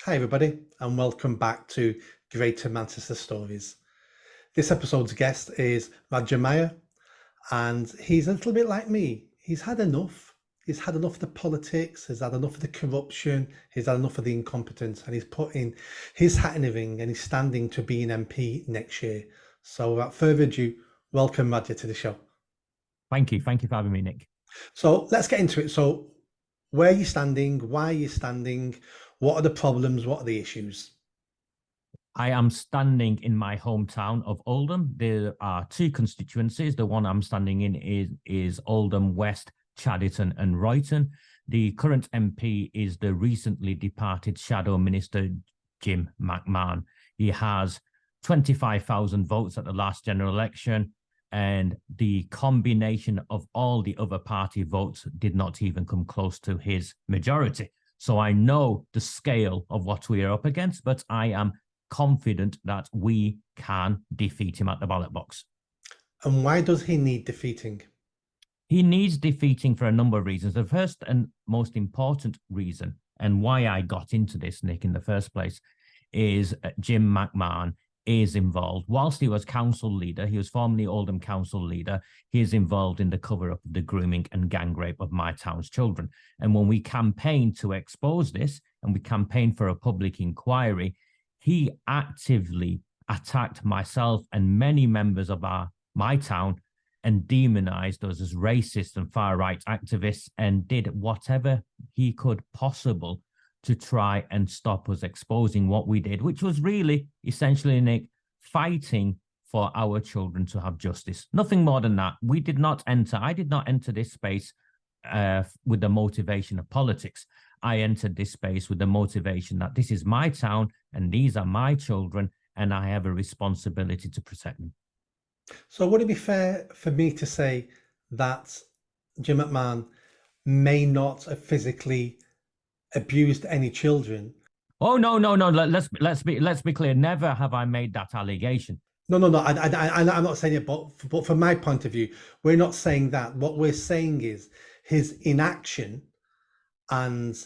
Hi, everybody, and welcome back to Greater Manchester Stories. This episode's guest is Miah, and he's a little bit like me. He's had enough. He's had enough of the politics, he's had enough of the corruption, he's had enough of the incompetence, and he's put in his hat in the ring and he's standing to be an MP next year. So, without further ado, welcome Miah to the show. Thank you. Thank you for having me, Nick. So, let's get into it. So, where are you standing? Why are you standing? What are the problems? What are the issues? I am standing in my hometown of Oldham. There are two constituencies. The one I'm standing in is Oldham West, Chadderton and Royton. The current MP is the recently departed Shadow Minister, Jim McMahon. He has 25,000 votes at the last general election, and the combination of all the other party votes did not even come close to his majority. So I know the scale of what we are up against, but I am confident that we can defeat him at the ballot box. And why does he need defeating? He needs defeating for a number of reasons. The first and most important reason, and why I got into this, Nick, in the first place, is Jim McMahon is involved. Whilst he was council leader, he was formerly Oldham council leader, he is involved in the cover-up of the grooming and gang rape of my town's children. And when we campaigned to expose this, and we campaigned for a public inquiry, he actively attacked myself and many members of my town and demonized us as racist and far-right activists, and did whatever he could possible to try and stop us exposing what we did, which was really, essentially, Nick, fighting for our children to have justice. Nothing more than that. I did not enter this space with the motivation of politics. I entered this space with the motivation that this is my town and these are my children, and I have a responsibility to protect them. So would it be fair for me to say that Jim McMahon may not have physically abused any children? Oh, no. Let's be clear. Never have I made that allegation. No. I'm not saying it, but from my point of view, we're not saying that. What we're saying is his inaction and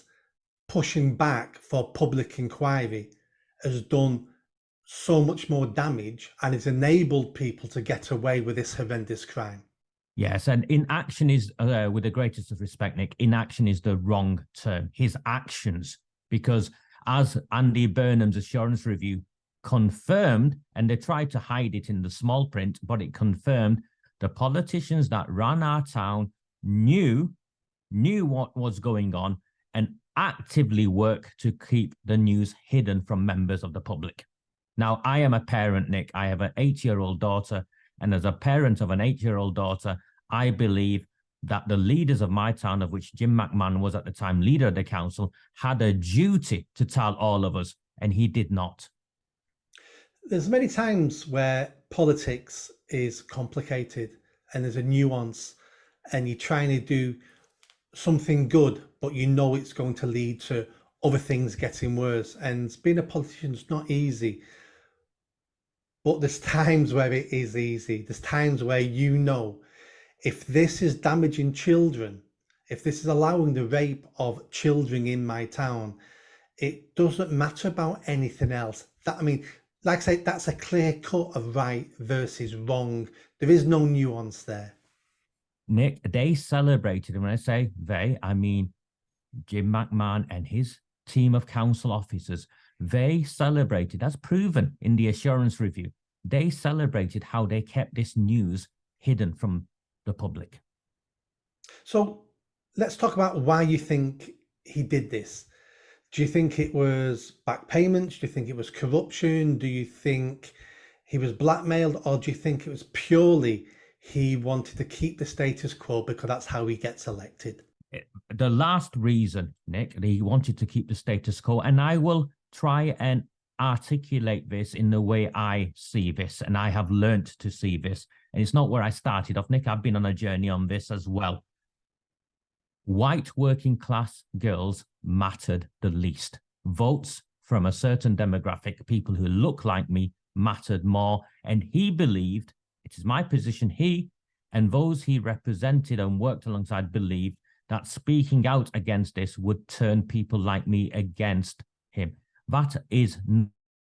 pushing back for public inquiry has done so much more damage and it's enabled people to get away with this horrendous crime. Yes, and inaction is, with the greatest of respect, Nick, inaction is the wrong term. His actions, because as Andy Burnham's assurance review confirmed, and they tried to hide it in the small print, but it confirmed the politicians that ran our town knew what was going on and actively worked to keep the news hidden from members of the public. Now, I am a parent, Nick. I have an 8-year-old daughter. And as a parent of an 8-year-old daughter, I believe that the leaders of my town, of which Jim McMahon was at the time leader of the council, had a duty to tell all of us, and he did not. There's many times where politics is complicated and there's a nuance and you're trying to do something good, but you know it's going to lead to other things getting worse. And being a politician is not easy. But there's times where it is easy. There's times where you know, if this is damaging children, if this is allowing the rape of children in my town, it doesn't matter about anything else. Like I say, that's a clear cut of right versus wrong. There is no nuance there. Nick, they celebrated, and when I say they, I mean Jim McMahon and his team of council officers. They celebrated, as proven in the assurance review, they celebrated how they kept this news hidden from the public. So let's talk about why you think he did this. Do you think it was back payments? Do you think it was corruption? Do you think he was blackmailed? Or do you think it was purely he wanted to keep the status quo because that's how he gets elected? The last reason, Nick, he wanted to keep the status quo, and I will try and articulate this in the way I see this, and I have learned to see this, and it's not where I started off, Nick. I've been on a journey on this as well. White working class girls mattered the least. Votes from a certain demographic, people who look like me, mattered more, and he believed, it is my position, he and those he represented and worked alongside believed that speaking out against this would turn people like me against him. That is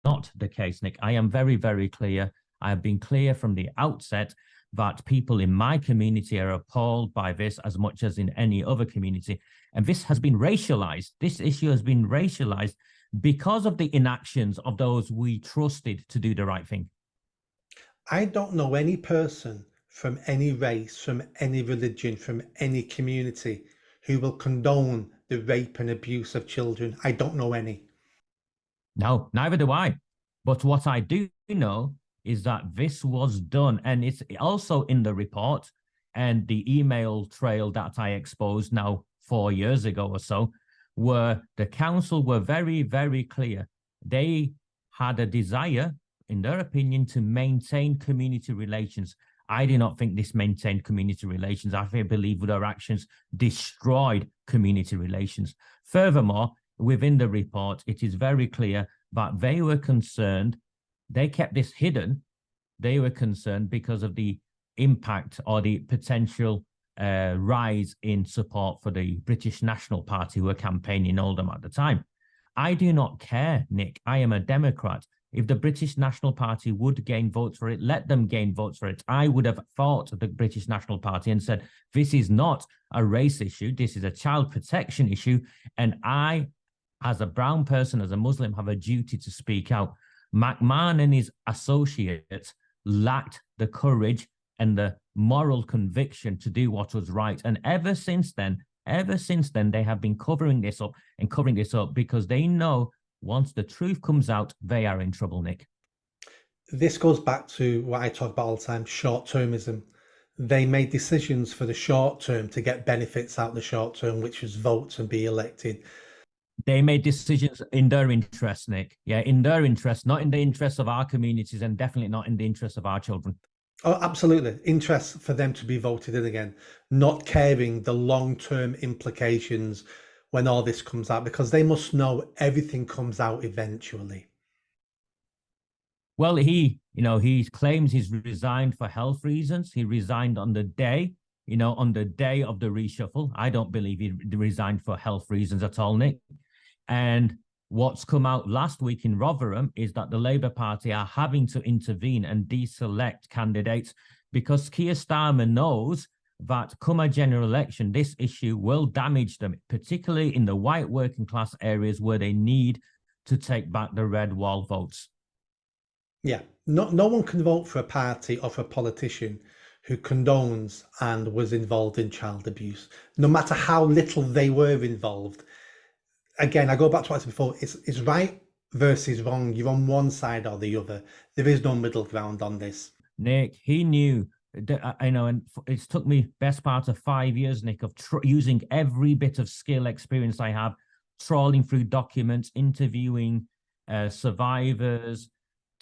not the case, Nick. I am very, very clear. I have been clear from the outset that people in my community are appalled by this as much as in any other community. And this has been racialized. This issue has been racialized because of the inactions of those we trusted to do the right thing. I don't know any person from any race, from any religion, from any community who will condone the rape and abuse of children. I don't know any. No, neither do I. But what I do know is that this was done, and it's also in the report and the email trail that I exposed now 4 years ago or so, where the council were very, very clear. They had a desire, in their opinion, to maintain community relations. I do not think this maintained community relations. I believe their actions destroyed community relations. Furthermore, within the report, it is very clear that they were concerned, they kept this hidden, they were concerned because of the impact or the potential rise in support for the British National Party who were campaigning in Oldham at the time. I do not care, Nick. I am a Democrat. If the British National Party would gain votes for it, let them gain votes for it. I would have fought the British National Party and said, this is not a race issue. This is a child protection issue. And I, as a brown person, as a Muslim, have a duty to speak out. McMahon and his associates lacked the courage and the moral conviction to do what was right. And ever since then, they have been covering this up because they know once the truth comes out, they are in trouble, Nick. This goes back to what I talk about all the time, short-termism. They made decisions for the short term to get benefits out the short term, which was vote and be elected. They made decisions in their interest, Nick. Yeah, in their interest, not in the interest of our communities and definitely not in the interest of our children. Oh, absolutely. Interest for them to be voted in again, not caring the long-term implications when all this comes out, because they must know everything comes out eventually. Well, he claims he's resigned for health reasons. He resigned on the day, on the day of the reshuffle. I don't believe he resigned for health reasons at all, Nick. And what's come out last week in Rotherham is that the Labour Party are having to intervene and deselect candidates because Keir Starmer knows that come a general election, this issue will damage them, particularly in the white working class areas where they need to take back the red wall votes. Yeah, no one can vote for a party or for a politician who condones and was involved in child abuse, no matter how little they were involved. Again, I go back to what I said before, it's right versus wrong. You're on one side or the other. There is no middle ground on this. Nick, he knew that, and it's took me best part of 5 years, Nick, of using every bit of skill experience I have, trawling through documents, interviewing survivors,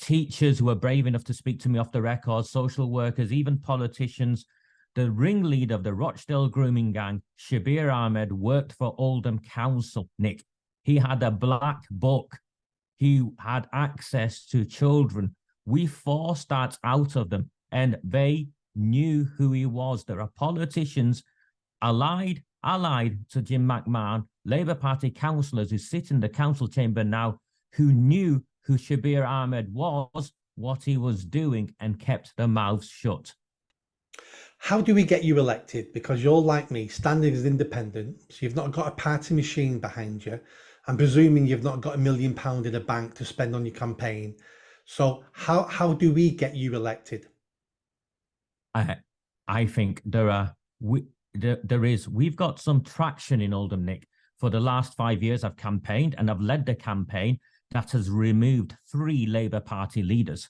teachers who are brave enough to speak to me off the record, social workers, even politicians. The ringleader of the Rochdale grooming gang, Shabir Ahmed, worked for Oldham Council, Nick. He had a black book. He had access to children. We forced that out of them, and they knew who he was. There are politicians allied to Jim McMahon, Labour Party councillors who sit in the council chamber now, who knew who Shabir Ahmed was, what he was doing, and kept their mouths shut. How do we get you elected? Because you're like me, standing as independent, so you've not got a party machine behind you. I'm presuming you've not got £1 million in a bank to spend on your campaign. So how do we get you elected? I think we've got some traction in Oldham, Nick. For the last 5 years, I've campaigned and I've led the campaign that has removed 3 Labour Party leaders.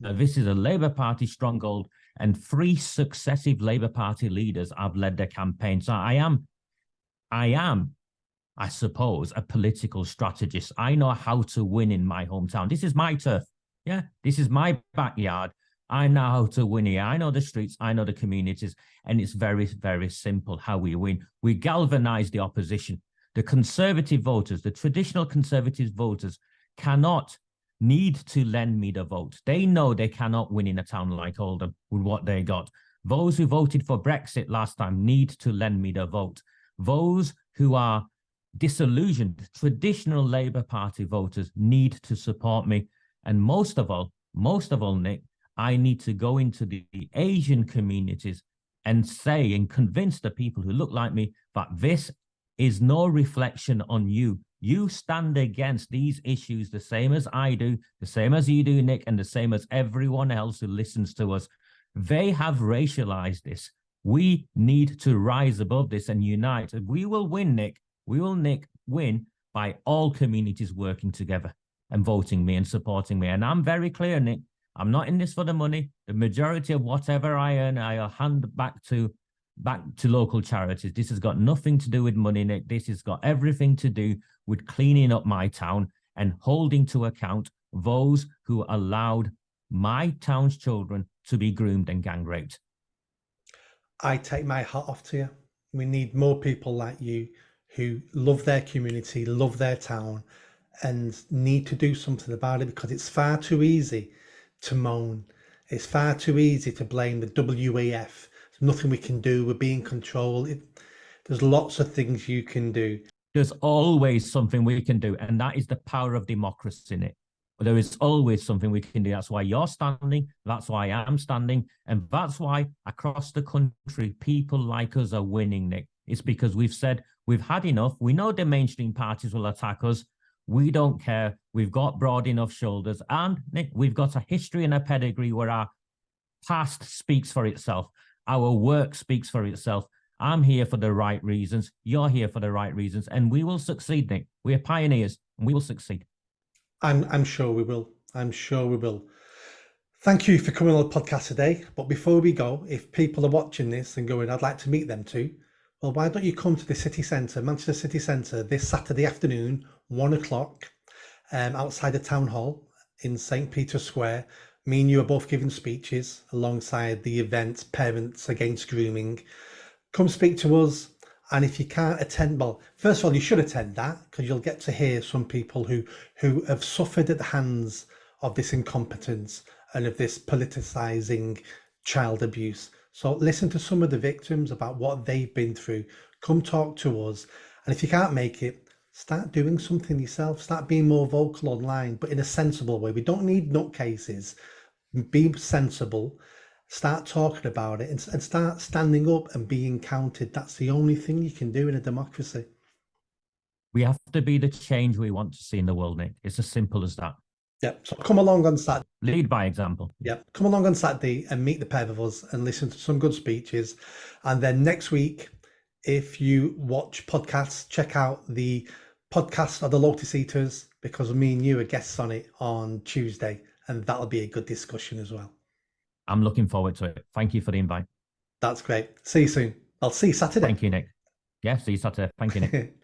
This is a Labour Party stronghold, and 3 successive Labour Party leaders have led the campaign. So I am, I suppose, a political strategist. I know how to win in my hometown. This is my turf. Yeah, this is my backyard. I know how to win here. I know the streets. I know the communities. And it's very, very simple how we win. We galvanize the opposition. The Conservative voters, the traditional Conservative voters need to lend me the vote. They know they cannot win in a town like Oldham with what they got. Those who voted for Brexit last time need to lend me the vote. Those who are disillusioned. Traditional Labour Party voters need to support me. And most of all, Nick, I need to go into the Asian communities and say and convince the people who look like me that this is no reflection on you. You stand against these issues the same as I do, the same as you do, Nick, and the same as everyone else who listens to us. They have racialized this. We need to rise above this and unite. We will win, Nick. We will, Nick, win by all communities working together and voting me and supporting me. And I'm very clear, Nick, I'm not in this for the money. The majority of whatever I earn, I'll hand back to local charities. This has got nothing to do with money, Nick. This has got everything to do with cleaning up my town and holding to account those who allowed my town's children to be groomed and gang raped. I take my hat off to you. We need more people like you who love their community, love their town, and need to do something about it, because it's far too easy to moan. It's far too easy to blame the WEF. There's nothing we can do. We're being controlled. There's lots of things you can do. There's always something we can do, and that is the power of democracy in it. There is always something we can do. That's why you're standing. That's why I'm standing. And that's why across the country, people like us are winning, Nick. It's because we've said we've had enough. We know the mainstream parties will attack us. We don't care. We've got broad enough shoulders. And Nick, we've got a history and a pedigree where our past speaks for itself. Our work speaks for itself. I'm here for the right reasons. You're here for the right reasons. And we will succeed, Nick. We're pioneers and we will succeed. I'm sure we will. I'm sure we will. Thank you for coming on the podcast today. But before we go, if people are watching this and going, I'd like to meet them too, well, why don't you come to the city centre, Manchester City Centre, this Saturday afternoon, 1 o'clock, outside the town hall in St. Peter's Square. Me and you are both giving speeches alongside the event Parents Against Grooming. Come speak to us. And if you can't attend, well, first of all, you should attend that, because you'll get to hear some people who have suffered at the hands of this incompetence and of this politicising child abuse. So listen to some of the victims about what they've been through. Come talk to us. And if you can't make it, start doing something yourself. Start being more vocal online, but in a sensible way. We don't need nutcases. Be sensible. Start talking about it and start standing up and being counted. That's the only thing you can do in a democracy. We have to be the change we want to see in the world, Nick. It's as simple as that. Yep. So come along on Saturday. Lead by example. Yep. Come along on Saturday and meet the pair of us and listen to some good speeches. And then next week, if you watch podcasts, check out the podcast of the Lotus Eaters, because me and you are guests on it on Tuesday. And that'll be a good discussion as well. I'm looking forward to it. Thank you for the invite. That's great. See you soon. I'll see you Saturday. Thank you, Nick. Yeah, see you Saturday. Thank you, Nick.